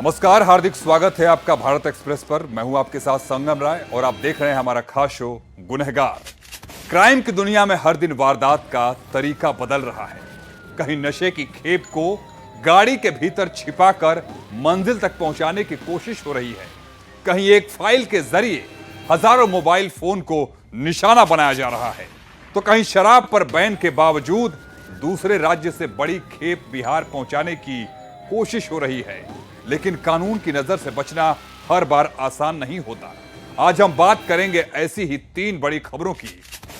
नमस्कार, हार्दिक स्वागत है आपका भारत एक्सप्रेस पर। मैं हूं आपके साथ संगम राय और आप देख रहे हैं हमारा खास शो गुनहगार। क्राइम की दुनिया में हर दिन वारदात का तरीका बदल रहा है। कहीं नशे की खेप को गाड़ी के भीतर छिपाकर मंजिल तक पहुंचाने की कोशिश हो रही है, कहीं एक फाइल के जरिए हजारों मोबाइल फोन को निशाना बनाया जा रहा है, तो कहीं शराब पर बैन के बावजूद दूसरे राज्य से बड़ी खेप बिहार पहुंचाने की कोशिश हो रही है। लेकिन कानून की नजर से बचना हर बार आसान नहीं होता। आज हम बात करेंगे ऐसी ही 3 बड़ी खबरों की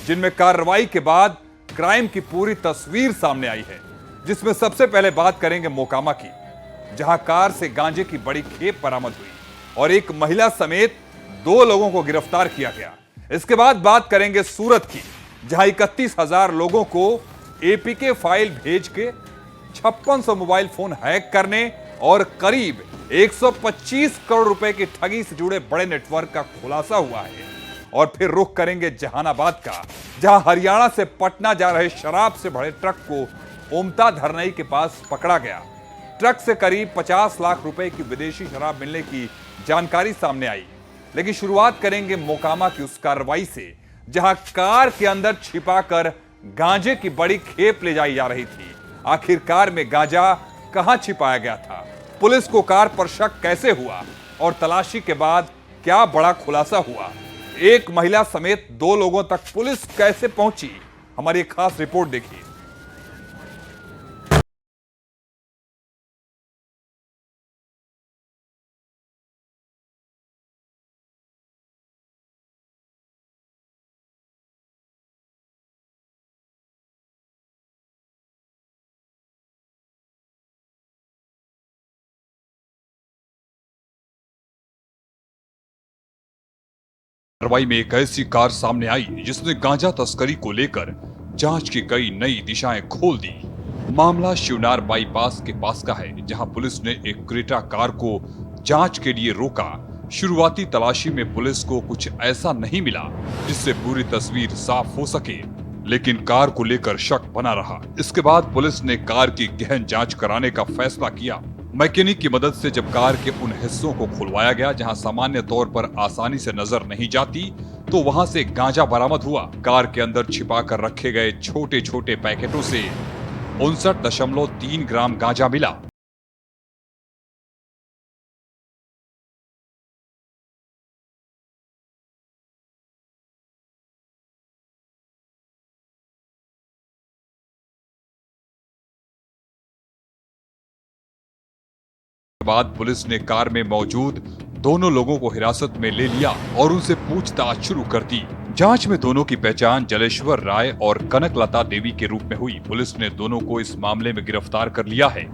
जिनमें कार्रवाई के बाद क्राइम की पूरी तस्वीर सामने आई है। जिसमें सबसे पहले बात करेंगे मोकामा की, जहां कार से गांजे की बड़ी खेप बरामद हुई और एक महिला समेत 2 लोगों को गिरफ्तार किया गया। इसके बाद बात करेंगे सूरत की, जहां 31,000 लोगों को एपीके फाइल भेज के 5600 मोबाइल फोन हैक करने और करीब 125 करोड़ रुपए की ठगी से जुड़े बड़े नेटवर्क का खुलासा हुआ है। और फिर रुख करेंगे जहानाबाद का, जहां हरियाणा से पटना जा रहे शराब से भरे ट्रक को ओमता धरनई के पास पकड़ा गया। ट्रक से करीब 50 लाख रुपए की विदेशी शराब मिलने की जानकारी सामने आई। लेकिन शुरुआत करेंगे मोकामा की उस कार्रवाई से, जहां कार के अंदर छिपाकर गांजे की बड़ी खेप ले जाई जा रही थी। आखिर कार में गांजा कहां छिपाया गया था, पुलिस को कार पर शक कैसे हुआ और तलाशी के बाद क्या बड़ा खुलासा हुआ, एक महिला समेत 2 लोगों तक पुलिस कैसे पहुंची, हमारी एक खास रिपोर्ट देखिए। कार्रवाई में एक ऐसी कार सामने आई जिसने गांजा तस्करी को लेकर जांच की कई नई दिशाएं खोल दी। मामला शिवनार बाईपास के पास का है, जहां पुलिस ने एक क्रेटा कार को जांच के लिए रोका। शुरुआती तलाशी में पुलिस को कुछ ऐसा नहीं मिला जिससे पूरी तस्वीर साफ हो सके, लेकिन कार को लेकर शक बना रहा। इसके बाद पुलिस ने कार की गहन जांच कराने का फैसला किया। मैकेनिक की मदद से जब कार के उन हिस्सों को खुलवाया गया जहां सामान्य तौर पर आसानी से नजर नहीं जाती, तो वहां से गांजा बरामद हुआ। कार के अंदर छिपा कर रखे गए छोटे छोटे पैकेटों से 59.3 ग्राम गांजा मिला। बाद पुलिस ने कार में मौजूद दोनों लोगों को हिरासत में ले लिया और उनसे पूछताछ शुरू कर दी। जांच में दोनों की पहचान जलेश्वर राय और कनकलता देवी के रूप में हुई। पुलिस ने दोनों को इस मामले में गिरफ्तार कर लिया है।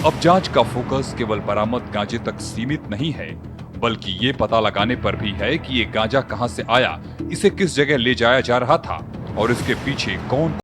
अब जांच का फोकस केवल बरामद गांजे तक सीमित नहीं है, बल्कि ये पता लगाने पर भी है कि ये गांजा कहां से आया, इसे किस जगह ले जाया जा रहा था और इसके पीछे कौन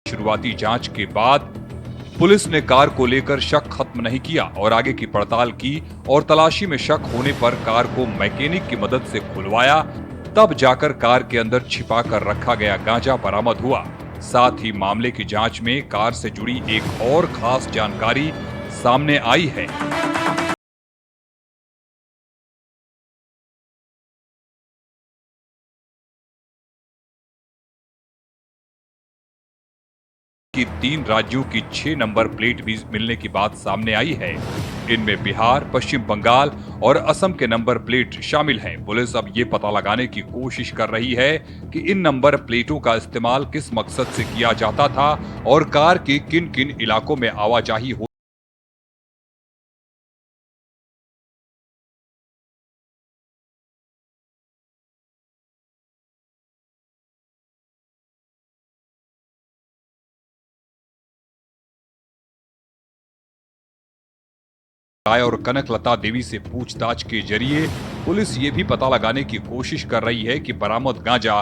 शुरुआती जांच के बाद पुलिस ने कार को लेकर शक खत्म नहीं किया और आगे की पड़ताल की और तलाशी में शक होने पर कार को मैकेनिक की मदद से खुलवाया। तब जाकर कार के अंदर छिपा कर रखा गया गांजा बरामद हुआ। साथ ही मामले की जांच में कार से जुड़ी एक और खास जानकारी सामने आई है। कि 3 राज्यों की 6 नंबर प्लेट भी मिलने की बात सामने आई है। इनमें बिहार, पश्चिम बंगाल और असम के नंबर प्लेट शामिल हैं। पुलिस अब ये पता लगाने की कोशिश कर रही है कि इन नंबर प्लेटों का इस्तेमाल किस मकसद से किया जाता था और कार की किन किन इलाकों में आवाजाही हो राय और कनक लता देवी से पूछताछ के जरिए पुलिस ये भी पता लगाने की कोशिश कर रही है कि बरामद गांजा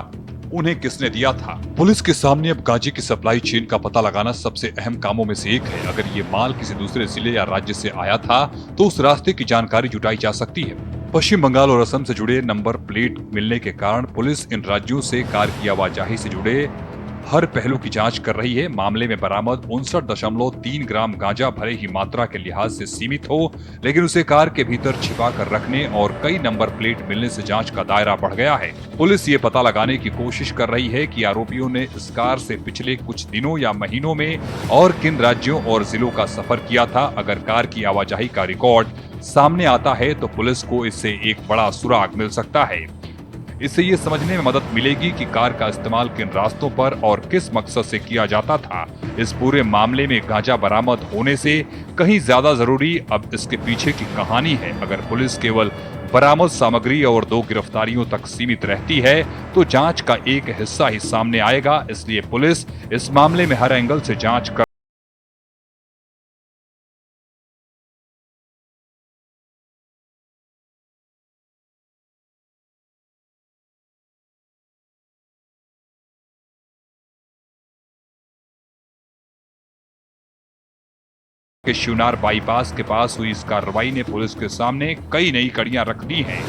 उन्हें किसने दिया था। पुलिस के सामने अब गांजे की सप्लाई चेन का पता लगाना सबसे अहम कामों में से एक है। अगर ये माल किसी दूसरे जिले या राज्य से आया था तो उस रास्ते की जानकारी जुटाई जा सकती है। पश्चिम बंगाल और असम से जुड़े नंबर प्लेट मिलने के कारण पुलिस इन राज्यों से कार की आवाजाही से जुड़े हर पहलू की जांच कर रही है। मामले में बरामद 59.3 ग्राम गांजा भले ही मात्रा के लिहाज से सीमित हो, लेकिन उसे कार के भीतर छिपा कर रखने और कई नंबर प्लेट मिलने से जांच का दायरा बढ़ गया है। पुलिस ये पता लगाने की कोशिश कर रही है कि आरोपियों ने इस कार से पिछले कुछ दिनों या महीनों में और किन राज्यों और जिलों का सफर किया था। अगर कार की आवाजाही का रिकॉर्ड सामने आता है तो पुलिस को इससे एक बड़ा सुराग मिल सकता है। इससे ये समझने में मदद मिलेगी कि कार का इस्तेमाल किन रास्तों पर और किस मकसद से किया जाता था। इस पूरे मामले में गांजा बरामद होने से कहीं ज्यादा जरूरी अब इसके पीछे की कहानी है। अगर पुलिस केवल बरामद सामग्री और 2 गिरफ्तारियों तक सीमित रहती है तो जांच का एक हिस्सा ही सामने आएगा। इसलिए पुलिस इस मामले में हर एंगल से जांच कर के शिवनार बाईपास के पास हुई इस कार्रवाई ने पुलिस के सामने कई नई कड़ियां रख दी हैं।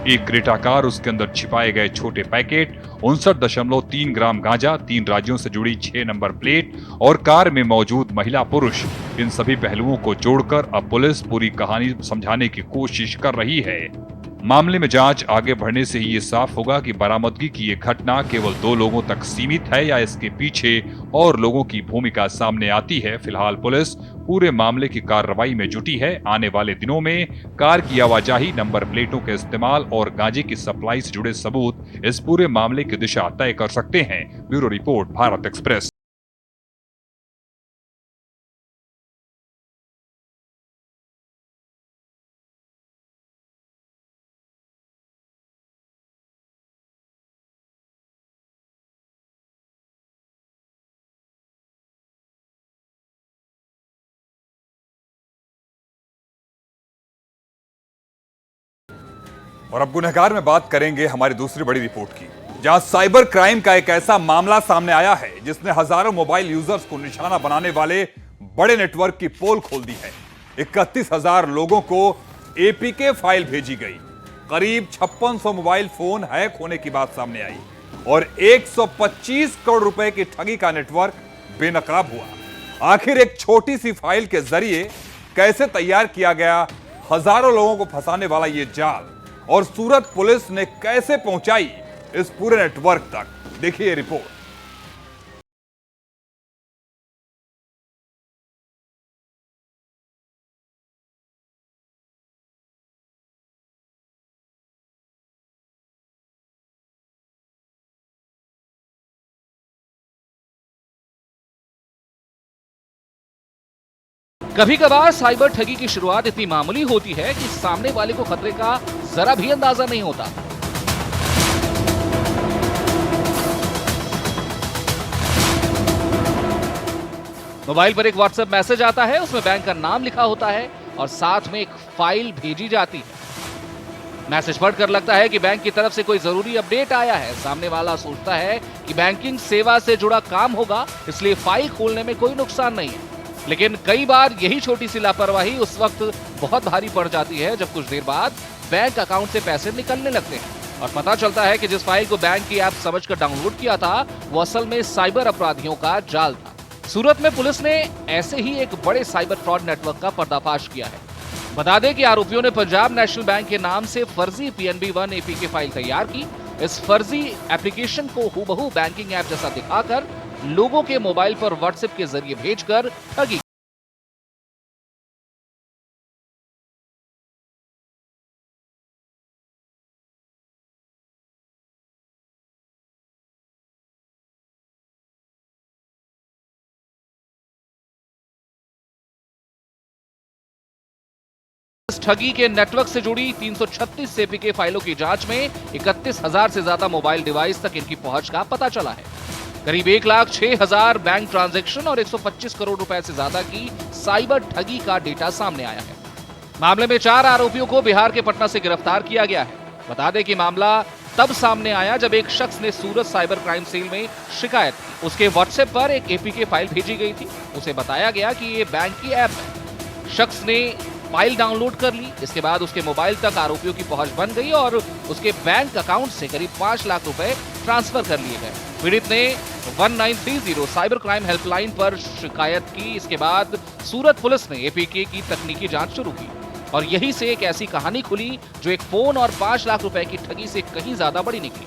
एक क्रेटा कार, उसके अंदर छिपाए गए छोटे पैकेट, 59.3 ग्राम गांजा, 3 राज्यों से जुड़ी 6 नंबर प्लेट और कार में मौजूद महिला पुरुष, इन सभी पहलुओं को जोड़कर अब पुलिस पूरी कहानी समझाने की कोशिश कर रही है। मामले में जांच आगे बढ़ने से ही ये साफ होगा कि बरामदगी की ये घटना केवल 2 लोगों तक सीमित है या इसके पीछे और लोगों की भूमिका सामने आती है। फिलहाल पुलिस पूरे मामले की कार्रवाई में जुटी है। आने वाले दिनों में कार की आवाजाही, नंबर प्लेटों के इस्तेमाल और गांजे की सप्लाई से जुड़े सबूत इस पूरे मामले की दिशा तय कर सकते हैं। Bureau report, Bharat express. और अब गुनहगार में बात करेंगे हमारी दूसरी बड़ी रिपोर्ट की, जहां साइबर क्राइम का एक ऐसा मामला सामने आया है जिसने हजारों मोबाइल यूजर्स को निशाना बनाने वाले बड़े नेटवर्क की पोल खोल दी है। 31,000 लोगों को एपीके फाइल भेजी गई। करीब 5600 मोबाइल फोन हैक होने की बात सामने आई और 125 करोड़ रुपए की ठगी का नेटवर्क बेनकाब हुआ। आखिर एक छोटी सी फाइल के जरिए कैसे तैयार किया गया हजारों लोगों को फंसाने वाला यह जाल, और सूरत पुलिस ने कैसे पहुंचाई इस पूरे नेटवर्क तक, देखिए रिपोर्ट। कभी कभार साइबर ठगी की शुरुआत इतनी मामूली होती है कि सामने वाले को खतरे का जरा भी अंदाजा नहीं होता। मोबाइल पर एक व्हाट्सएप मैसेज आता है, उसमें बैंक का नाम लिखा होता है और साथ में एक फाइल भेजी जाती है। मैसेज पढ़कर लगता है कि बैंक की तरफ से कोई जरूरी अपडेट आया है। सामने वाला सोचता है कि बैंकिंग सेवा से जुड़ा काम होगा, इसलिए फाइल खोलने में कोई नुकसान नहीं है। लेकिन कई बार यही छोटी सी लापरवाही उस वक्त बहुत भारी पड़ जाती है जब कुछ देर बाद बैंक अकाउंट से पैसे निकलने लगते हैं और पता चलता है कि जिस फाइल को बैंक की ऐप समझकर डाउनलोड किया था वो असल में साइबर अपराधियों का जाल था। सूरत में पुलिस ने ऐसे ही एक बड़े साइबर फ्रॉड नेटवर्क का पर्दाफाश किया है। बता दें कि आरोपियों ने पंजाब नेशनल बैंक के नाम से फर्जी PNB 1 APK फाइल तैयार की। इस फर्जी एप्लीकेशन को हूबहू बैंकिंग ऐप जैसा दिखाकर लोगों के मोबाइल पर व्हाट्सएप के जरिए भेजकर ठगी इस ठगी के नेटवर्क से जुड़ी 336 एपीके फाइलों की जांच में 31,000 से ज्यादा मोबाइल डिवाइस तक इनकी पहुंच का पता चला है। करीब 1,06,000 बैंक ट्रांजैक्शन और 125 करोड़ रुपए से ज्यादा की साइबर ठगी का डेटा सामने आया है। मामले में 4 आरोपियों को बिहार के पटना से गिरफ्तार किया गया है। बता दें कि मामला तब सामने आया जब एक शख्स ने सूरत साइबर क्राइम सेल में शिकायत की। उसके व्हाट्सएप पर एक एपीके फाइल भेजी गई थी। उसे बताया गया कि ये बैंक की ऐप है। शख्स ने फाइल डाउनलोड कर ली। इसके बाद उसके मोबाइल तक आरोपियों की पहुंच बन गई और उसके बैंक अकाउंट से करीब 5 लाख रुपए ट्रांसफर कर लिए गए। पीड़ित ने 1930 साइबर क्राइम हेल्पलाइन पर शिकायत की। इसके बाद सूरत पुलिस ने एपीके की तकनीकी जांच शुरू की और यहीं से एक ऐसी कहानी खुली जो एक फोन और 5 लाख रुपए की ठगी से कहीं ज्यादा बड़ी निकली।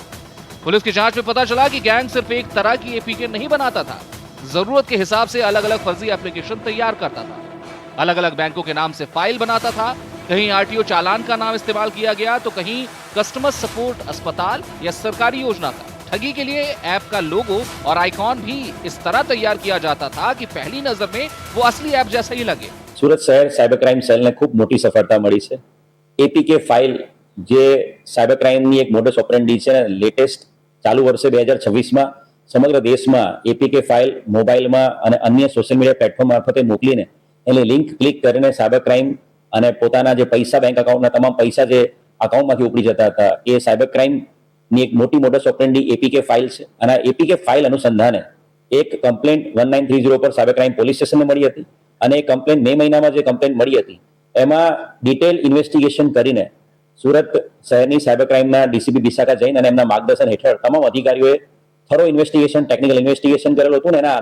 पुलिस की जांच में पता चला कि गैंग सिर्फ एक तरह की एपीके नहीं बनाता था, जरूरत के हिसाब से अलग अलग फर्जी एप्लीकेशन तैयार करता था। अलग अलग बैंकों के नाम से फाइल बनाता था। कहीं आरटीओ चालान का नाम इस्तेमाल किया गया तो कहीं कस्टमर सपोर्ट अस्पताल या सरकारी योजना का। ठगी के लिए ऐप का लोगो और आइकॉन भी इस तरह तैयार किया जाता था कि पहली नजर में वो असली ऐप जैसा ही लगे। સુરત શહેર સાયબર ક્રાઇમ સેલને ખૂબ મોટી સફળતા મળી છે। એપીકે ફાઇલ જે સાયબર ક્રાઇમની એક મોડસ ઓપરેન્ડી છે, લેટેસ્ટ ચાલુ વર્ષે 2026માં સમગ્ર દેશમાં એપીકે ફાઇલ મોબાઈલમાં અને અન્ય સોશિયલ મીડિયા પ્લેટફોર્મ મારફતે મોકલીને એની લિંક ક્લિક કરીને સાયબર ક્રાઇમ અને પોતાના જે પૈસા બેંક અકાઉન્ટના તમામ પૈસા જે અકાઉન્ટમાંથી ઉપડી જતા હતા એ સાયબર ક્રાઇમની એક મોટી મોડસ ઓપરેન્ડી એપીકે ફાઇલ છે। અને એપીકે ફાઇલ અનુસંધાને એક કમ્પ્લેન્ટ 1930 પર સાયબર ક્રાઇમ પોલીસ સ્ટેશનને મળી હતી અને એ કમ્પ્લેન મે મહિનામાં જે કમ્પ્લેન મળી હતી એમાં ડિટેલ ઇન્વેસ્ટિગેશન કરીને સુરત શહેરની સાયબર ક્રાઇમના ડીસીપી વિશાખા જૈન અને એમના માર્ગદર્શન હેઠળ તમામ અધિકારીઓએ થરો ઇન્વેસ્ટિગેશન, ટેકનિકલ ઇન્વેસ્ટિગેશન કરેલું હતું ને એના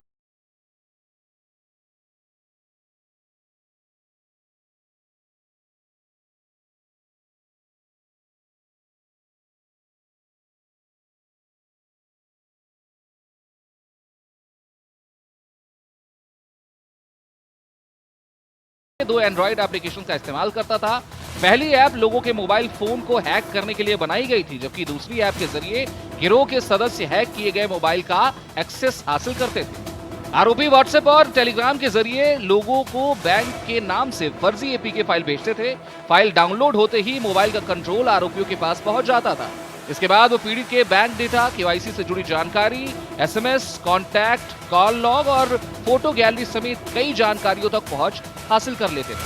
दो एंड्रॉइड एप्लीकेशन का इस्तेमाल करता था। पहली ऐप लोगों के मोबाइल फोन को हैक करने के लिए बनाई गई थी, जबकि दूसरी ऐप के जरिए गिरोह के सदस्य हैक किए गए मोबाइल का एक्सेस हासिल करते थे। आरोपी व्हाट्सएप और टेलीग्राम के जरिए लोगों को बैंक के नाम से फर्जी एपीके फाइल भेजते थे। फाइल डाउनलोड होते ही मोबाइल का कंट्रोल आरोपियों के पास पहुंच जाता था। इसके बाद वो पीड़ित के बैंक डेटा, केवाईसी से जुड़ी जानकारी, एसएमएस, कॉन्टैक्ट, कॉल लॉग और फोटो गैलरी समेत कई जानकारियों तक पहुंच हासिल कर लेते थे।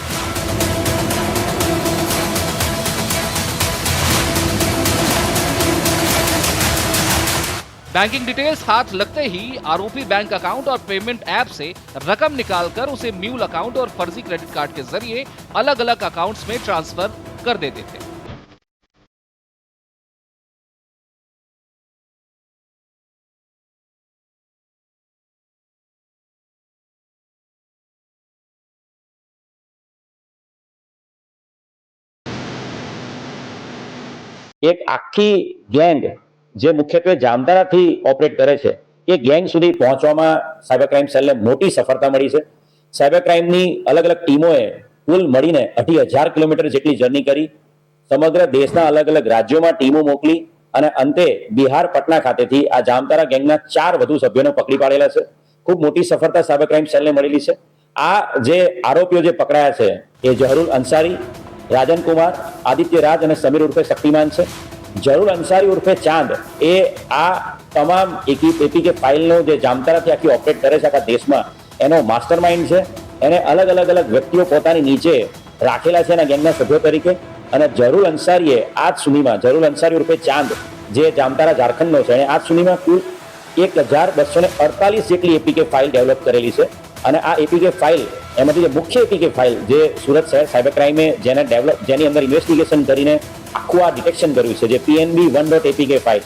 बैंकिंग डिटेल्स हाथ लगते ही आरोपी बैंक अकाउंट और पेमेंट ऐप से रकम निकालकर उसे म्यूल अकाउंट और फर्जी क्रेडिट कार्ड के जरिए अलग अलग अकाउंट्स में ट्रांसफर कर देते थे। એક આખી ગેંગ જે મુખ્યત્વે જામતારાથી ઓપરેટ કરે છે એ ગેંગ સુધી પહોંચવામાં સાયબર ક્રાઇમ સેલને મોટી સફળતા મળી છે। સાયબર ક્રાઇમની અલગ અલગ ટીમોએ કુલ મળીને 18,000 કિલોમીટર જેટલી જર્ની કરી, સમગ્ર દેશના અલગ અલગ રાજ્યોમાં ટીમો મોકલી અને અંતે બિહાર પટના ખાતેથી આ જામતારા ગેંગના 4 વધુ સભ્યોને પકડી પાડેલા છે। ખૂબ મોટી સફળતા સાયબર ક્રાઇમ સેલને મળેલી છે। આ જે આરોપીઓ જે પકડાયા છે એ જહરુલ અંસારી, राजन कुमार, आदित्य राज और समीर उर्फे शक्तिमान है। जरूर अंसारी उर्फे चांद ए आ तमाम एपीके फाइल जो जामतारा थी आखी ऑपरेट करे आखा देश में एनो मास्टरमाइंड है। एने अलग अलग अलग व्यक्तियों पोतानी नीचे राखेला है गैंगना सभ्यो तरीके। और जरूर अंसारीए आज सुधी में, जरूर अंसारी उर्फे चांद जे जामतारा झारखंड है, आज सुधी में कुल 1,248 जेटली एपीके फाइल डेवलप करेली है। અને આ એપીકે ફાઇલ એમાંથી જે મુખ્ય એપીકે ફાઇલ જે સુરત શહેર સાયબર ક્રાઇમે જેની અંદર ઇન્વેસ્ટિગેશન કરીને આખું આ ડિટેક્શન કર્યું છે, જે PNB 1.apk ફાઇલ।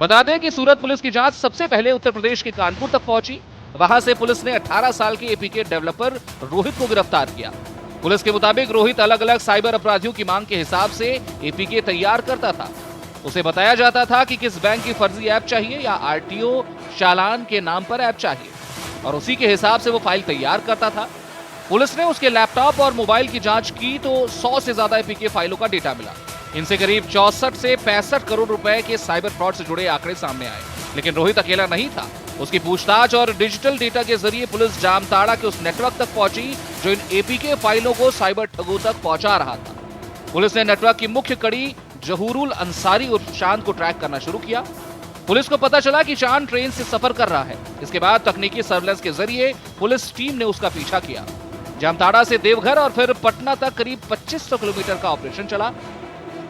बता दें कि सूरत पुलिस की जांच सबसे पहले उत्तर प्रदेश के कानपुर तक पहुंची। वहां से पुलिस ने 18 साल के एपीके डेवलपर रोहित को गिरफ्तार किया। पुलिस के मुताबिक रोहित अलग अलग साइबर अपराधियों की मांग के हिसाब से एपीके तैयार करता था। उसे बताया जाता था कि किस बैंक की फर्जी ऐप चाहिए या आरटीओ चालान के नाम पर ऐप चाहिए और उसी के हिसाब से वो फाइल तैयार करता था। पुलिस ने उसके लैपटॉप और मोबाइल की जांच की तो 100 से ज्यादा एपीके फाइलों का डेटा मिला। इनसे करीब 64 से 65 करोड़ रुपए के साइबर फ्रॉड से जुड़े आंकड़े सामने आए। लेकिन रोहित अकेला नहीं था। उसकी पूछताछ और डिजिटल डेटा के जरिए पुलिस जामताड़ा के उस नेटवर्क तक पहुंची जो इन एपीके फाइलों को साइबर ठगों तक पहुंचा रहा था। पुलिस ने नेटवर्क की मुख्य कड़ी जहूरुल अंसारी उर्फ चांद को ट्रैक करना शुरू किया। पुलिस को पता चला कि चांद ट्रेन से सफर कर रहा है। इसके बाद तकनीकी सर्वेलेंस के जरिए पुलिस टीम ने उसका पीछा किया। जामताड़ा से देवघर और फिर पटना तक करीब 2500 किलोमीटर का ऑपरेशन चला।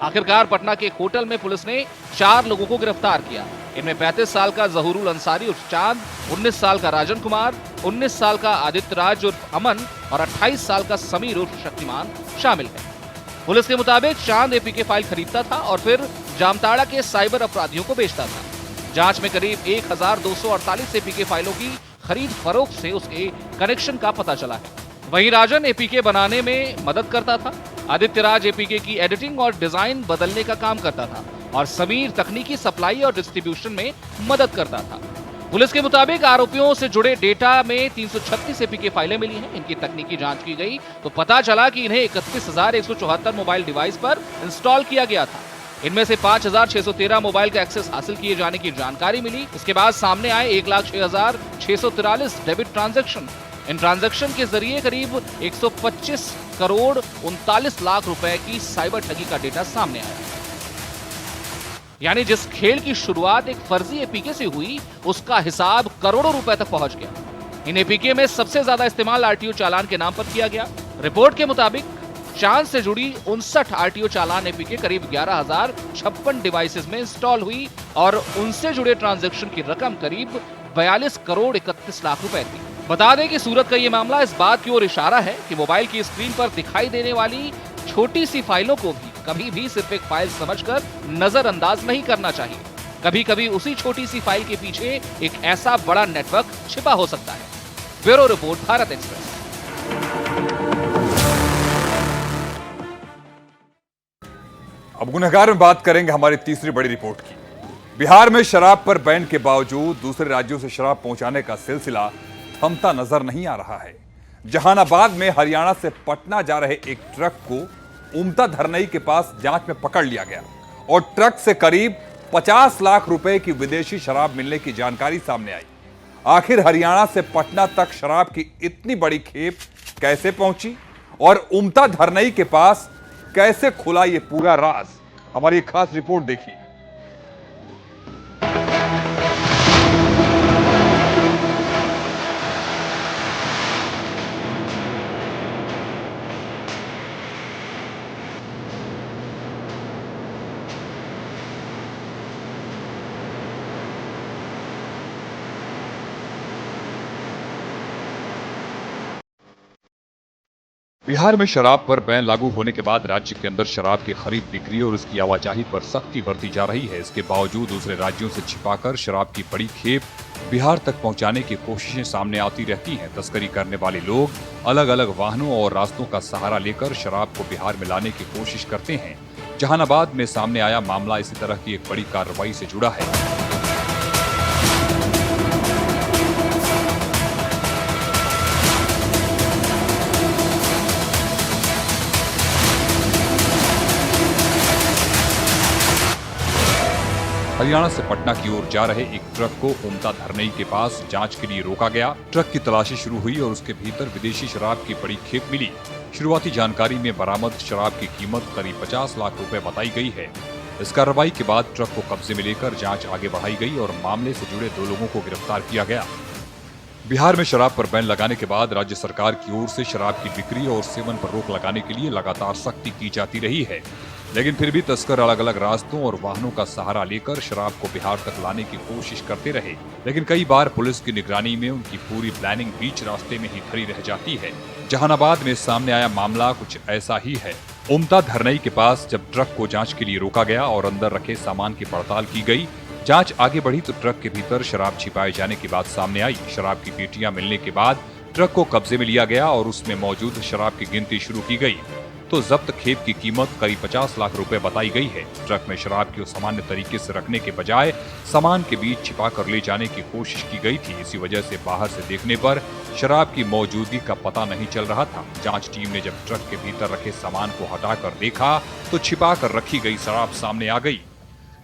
आखिरकार पटना के एक होटल में पुलिस ने 4 लोगों को गिरफ्तार किया। इनमें 35 साल का जहूरुल अंसारी उर्फ चांद, 19 साल का राजन कुमार, 19 साल का आदित्य राज उर्फ अमन और 28 साल का समीर उर्फ शक्तिमान शामिल है। पुलिस के मुताबिक चांद एपीके फाइल खरीदता था और फिर जामताड़ा के साइबर अपराधियों को बेचता था। जांच में करीब 1248 एपीके फाइलों की खरीद फरोख्त से उसके कनेक्शन का पता चला है। वहीं राजन एपीके बनाने में मदद करता था, आदित्य राज एपीके की एडिटिंग और डिजाइन बदलने का काम करता था और समीर तकनीकी सप्लाई और डिस्ट्रीब्यूशन में मदद करता था। पुलिस के मुताबिक आरोपियों से जुड़े डेटा में 336 एपीके फाइलें मिली हैं। इनकी तकनीकी जांच की गई तो पता चला कि इन्हें 31,174 मोबाइल डिवाइस पर इंस्टॉल किया गया था। इनमें से 5,613 मोबाइल का एक्सेस हासिल किए जाने की जानकारी मिली। इसके बाद सामने आए 1,06,643 डेबिट ट्रांजैक्शन। इन ट्रांजैक्शन के जरिए करीब 125 करोड़ 39 लाख रुपए की साइबर ठगी का डेटा सामने आया। यानी जिस खेल की शुरुआत एक फर्जी एपीके से हुई, उसका हिसाब करोड़ों रुपए तक पहुंच गया। इन एपीके में सबसे ज्यादा इस्तेमाल आरटीओ चालान के नाम पर किया गया। रिपोर्ट के मुताबिक चांद से जुड़ी 59 आरटीओ चालान एपीके करीब 11,056 डिवाइसेस में इंस्टॉल हुई और उनसे जुड़े ट्रांजैक्शन की रकम करीब 42 करोड़ 31 लाख रुपए थी। बता दें कि सूरत का ये मामला इस बात की ओर इशारा है कि मोबाइल की स्क्रीन पर दिखाई देने वाली छोटी सी फाइलों को भी कभी भी सिर्फ एक फाइल समझकर नजरअंदाज नहीं करना चाहिए। कभी कभी उसी छोटी सी फाइल के पीछे एक ऐसा बड़ा नेटवर्क छिपा हो सकता है। Bureau report, Bharat express. अब गुनहगार में बात करेंगे हमारी तीसरी बड़ी रिपोर्ट की। बिहार में शराब पर बैन के बावजूद दूसरे राज्यों से शराब पहुंचाने का सिलसिला थमता नजर नहीं आ रहा है। जहानाबाद में हरियाणा से पटना जा रहे एक ट्रक को उमता धरनई के पास जांच में पकड़ लिया गया और ट्रक से करीब 50 लाख रुपए की विदेशी शराब मिलने की जानकारी सामने आई। आखिर हरियाणा से पटना तक शराब की इतनी बड़ी खेप कैसे पहुंची और उमता धरनई के पास कैसे खुला ये पूरा राज? हमारी खास रिपोर्ट देखिए। बिहार में शराब पर बैन लागू होने के बाद राज्य के अंदर शराब की खरीद बिक्री और उसकी आवाजाही पर सख्ती बरती जा रही है। इसके बावजूद दूसरे राज्यों से छिपाकर शराब की बड़ी खेप बिहार तक पहुंचाने की कोशिशें सामने आती रहती हैं। तस्करी करने वाले लोग अलग अलग वाहनों और रास्तों का सहारा लेकर शराब को बिहार में लाने की कोशिश करते हैं। जहानाबाद में सामने आया मामला इसी तरह की एक बड़ी कार्रवाई से जुड़ा है। हरियाणा से पटना की ओर जा रहे एक ट्रक को उमता धरनई के पास जांच के लिए रोका गया। ट्रक की तलाशी शुरू हुई और उसके भीतर विदेशी शराब की बड़ी खेप मिली। शुरुआती जानकारी में बरामद शराब की कीमत करीब 50 लाख रुपए बताई गई है। इस कार्रवाई के बाद ट्रक को कब्जे में लेकर जांच आगे बढ़ाई गई और मामले से जुड़े 2 लोगों को गिरफ्तार किया गया। बिहार में शराब पर बैन लगाने के बाद राज्य सरकार की ओर से शराब की बिक्री और सेवन पर रोक लगाने के लिए लगातार सख्ती की जाती रही है, लेकिन फिर भी तस्कर अलग अलग रास्तों और वाहनों का सहारा लेकर शराब को बिहार तक लाने की कोशिश करते रहे। लेकिन कई बार पुलिस की निगरानी में उनकी पूरी प्लानिंग बीच रास्ते में ही खड़ी रह जाती है। जहानाबाद में सामने आया मामला कुछ ऐसा ही है। उमता धरनई के पास जब ट्रक को जांच के लिए रोका गया और अंदर रखे सामान की पड़ताल की गई, जांच आगे बढ़ी तो ट्रक के भीतर शराब छिपाए जाने की बात सामने आई। शराब की पेटियां मिलने के बाद ट्रक को कब्जे में लिया गया और उसमें मौजूद शराब की गिनती शुरू की गई। तो जब्त खेप की कीमत करीब 50 लाख रुपए बताई गई है। ट्रक में शराब को सामान्य तरीके से रखने के बजाय सामान के बीच छिपा कर ले जाने की कोशिश की गई थी। इसी वजह से बाहर से देखने पर शराब की मौजूदगी का पता नहीं चल रहा था। जांच टीम ने जब ट्रक के भीतर रखे सामान को हटाकर देखा तो छिपा कर रखी गई शराब सामने आ गई।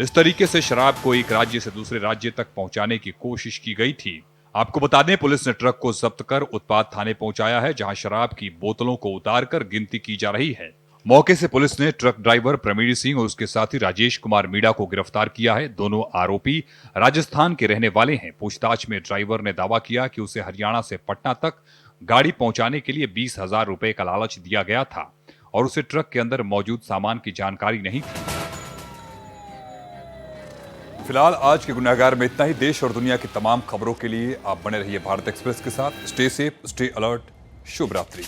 इस तरीके से शराब को एक राज्य से दूसरे राज्य तक पहुंचाने की कोशिश की गई थी। आपको बता दें, पुलिस ने ट्रक को जब्त कर उत्पाद थाने पहुंचाया है, जहां शराब की बोतलों को उतारकर गिनती की जा रही है। मौके से पुलिस ने ट्रक ड्राइवर प्रवीण सिंह और उसके साथी राजेश कुमार मीणा को गिरफ्तार किया है। दोनों आरोपी राजस्थान के रहने वाले हैं। पूछताछ में ड्राइवर ने दावा किया कि उसे हरियाणा से पटना तक गाड़ी पहुंचाने के लिए 20,000 रुपए का लालच दिया गया था और उसे ट्रक के अंदर मौजूद सामान की जानकारी नहीं थी। फिलहाल आज के गुनहगार में इतना ही। देश और दुनिया की तमाम खबरों के लिए आप बने रहिए भारत एक्सप्रेस के साथ। Stay safe, stay alert. शुभ रात्रि।